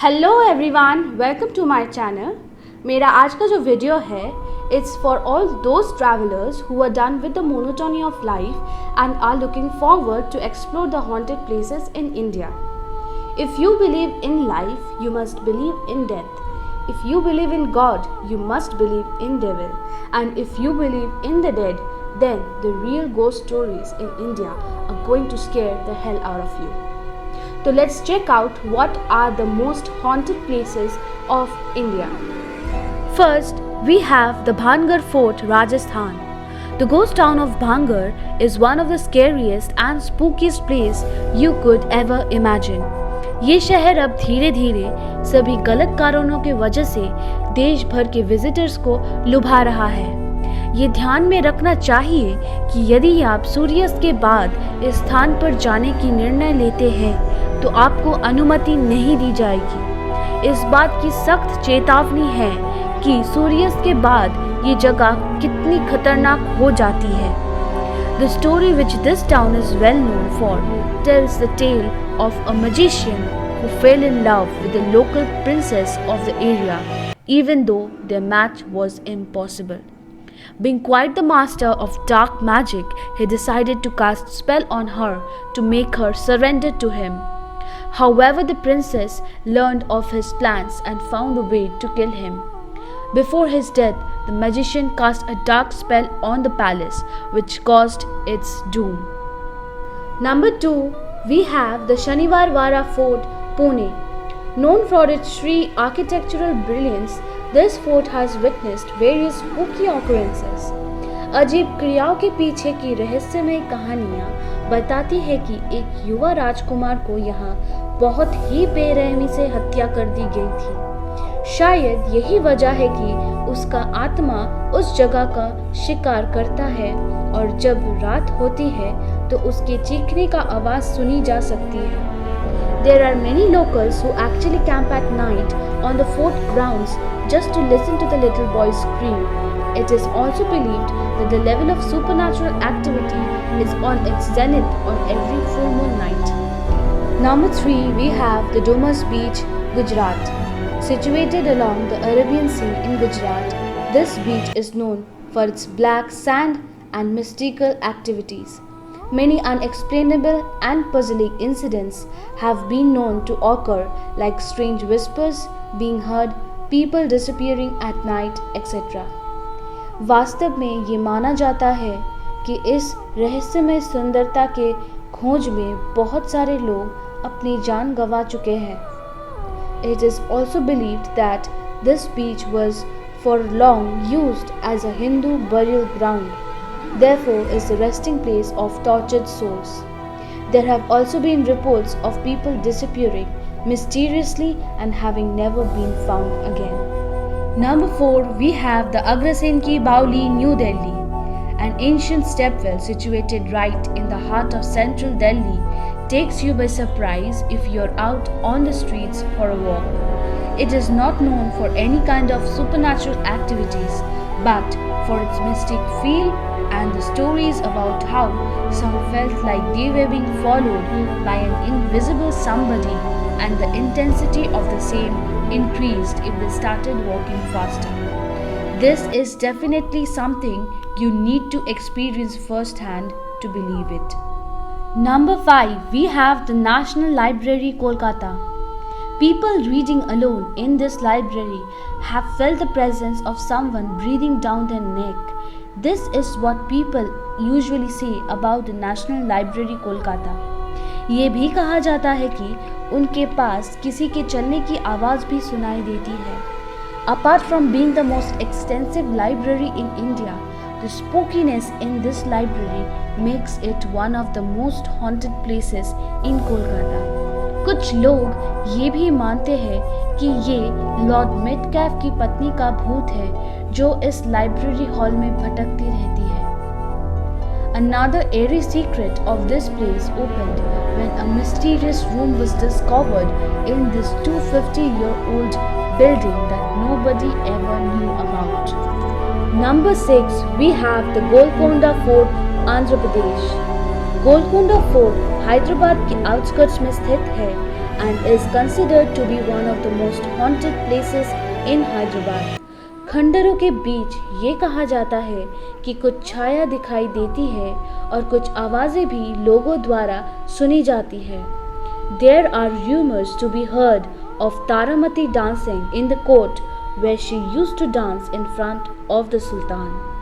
Hello everyone, welcome to my channel. मेरा आज का जो वीडियो है it's for all those travellers who are done with the monotony of life and are looking forward to explore the haunted places in India. If you believe in life you must believe in death. If you believe in God, you must believe in devil. And if you believe in the dead, then the real ghost stories in India are going to scare the hell out of you. So let's check out what are the most haunted places of India. First, we have the Bhangar Fort, Rajasthan. The ghost town of Bhangar is one of the scariest and spookiest place you could ever imagine. ये शहर अब धीरे धीरे सभी गलत कारणों के वजह से देश भर के विजिटर्स को लुभा रहा है। ये ध्यान में रखना चाहिए कि यदि आप सूर्यास्त के बाद इस स्थान पर जाने की निर्णय लेते हैं तो आपको अनुमति नहीं दी जाएगी। इस बात की सख्त चेतावनी है कि सूर्यास्त के बाद ये जगह कितनी खतरनाक हो जाती है। The story which this town is well known for tells the tale of a magician who fell in love with the local princess of the area, even though their match was impossible. Being quite the master of dark magic, he decided to cast spell on her to make her surrender to him. However, the princess learned of his plans and found a way to kill him. Before his death, the magician cast a dark spell on the palace, which caused its doom. Number 2, we have the Shaniwarwara Fort, Pune. Known for its shrine architectural brilliance, this fort has witnessed various spooky occurrences. अजीब क्रियाओं के पीछे की रहस्यमय कहानियाँ बताती है कि एक युवा राजकुमार को यहाँ बहुत ही बेरहमी से हत्या कर दी गई थी। शायद यही वजह है कि उसका आत्मा उस जगह का शिकार करता है और जब रात होती है तो उसके चीखने का आवाज सुनी जा सकती है। There are many locals who actually camp at night on the fort grounds just to listen to the little boy scream. It is also believed that the level of supernatural activity is on its zenith on every full moon night. Number 3, we have the Domas Beach, Gujarat. Situated along the Arabian Sea in Gujarat, this beach is known for its black sand and mystical activities. Many unexplainable and puzzling incidents have been known to occur, like strange whispers being heard, people disappearing at night, etc. वास्तव में ये माना जाता है कि इस रहस्यमय सुंदरता के खोज में बहुत सारे लोग अपनी जान गंवा चुके हैं। It is also believed that this beach was for long used as a Hindu burial ground, therefore is the resting place of tortured souls. There have also been reports of people disappearing mysteriously and having never been found again. Number 4, we have the Agrasen Ki Baoli, New Delhi. An ancient stepwell situated right in the heart of central Delhi takes you by surprise if you're out on the streets for a walk. It is not known for any kind of supernatural activities, but for its mystic feel and the stories about how some felt like they were being followed by an invisible somebody, and the intensity of the same increased if they started walking faster. This is definitely something you need to experience firsthand to believe it. Number 5, we have the National Library, Kolkata. People reading alone in this library have felt the presence of someone breathing down their neck. This is what people usually say about the National Library, Kolkata. ये भी कहा जाता है कि उनके पास किसी के चलने की आवाज़ भी सुनाई देती है। Apart from being the most extensive library in India, the spookiness in this library makes it one of the most haunted places in Kolkata. कुछ लोग ये भी मानते हैं कि ये लॉर्ड मेटकैफ की पत्नी का भूत है जो इस लाइब्रेरी हॉल में भटकती रहती है। Another eerie secret of this place opened when a mysterious room was discovered in this 250-year-old building that nobody ever knew about. Number 6, we have the Golconda Fort, Andhra Pradesh. Golconda Fort Hyderabad के outskirts में स्थित है and is considered to be one of the most haunted places in Hyderabad. खंडरों के बीच ये कहा जाता है कि कुछ छाया दिखाई देती है और कुछ आवाज़ें भी लोगों द्वारा सुनी जाती है. There are rumors to be heard of Taramati dancing in the court where she used to dance in front of the Sultan.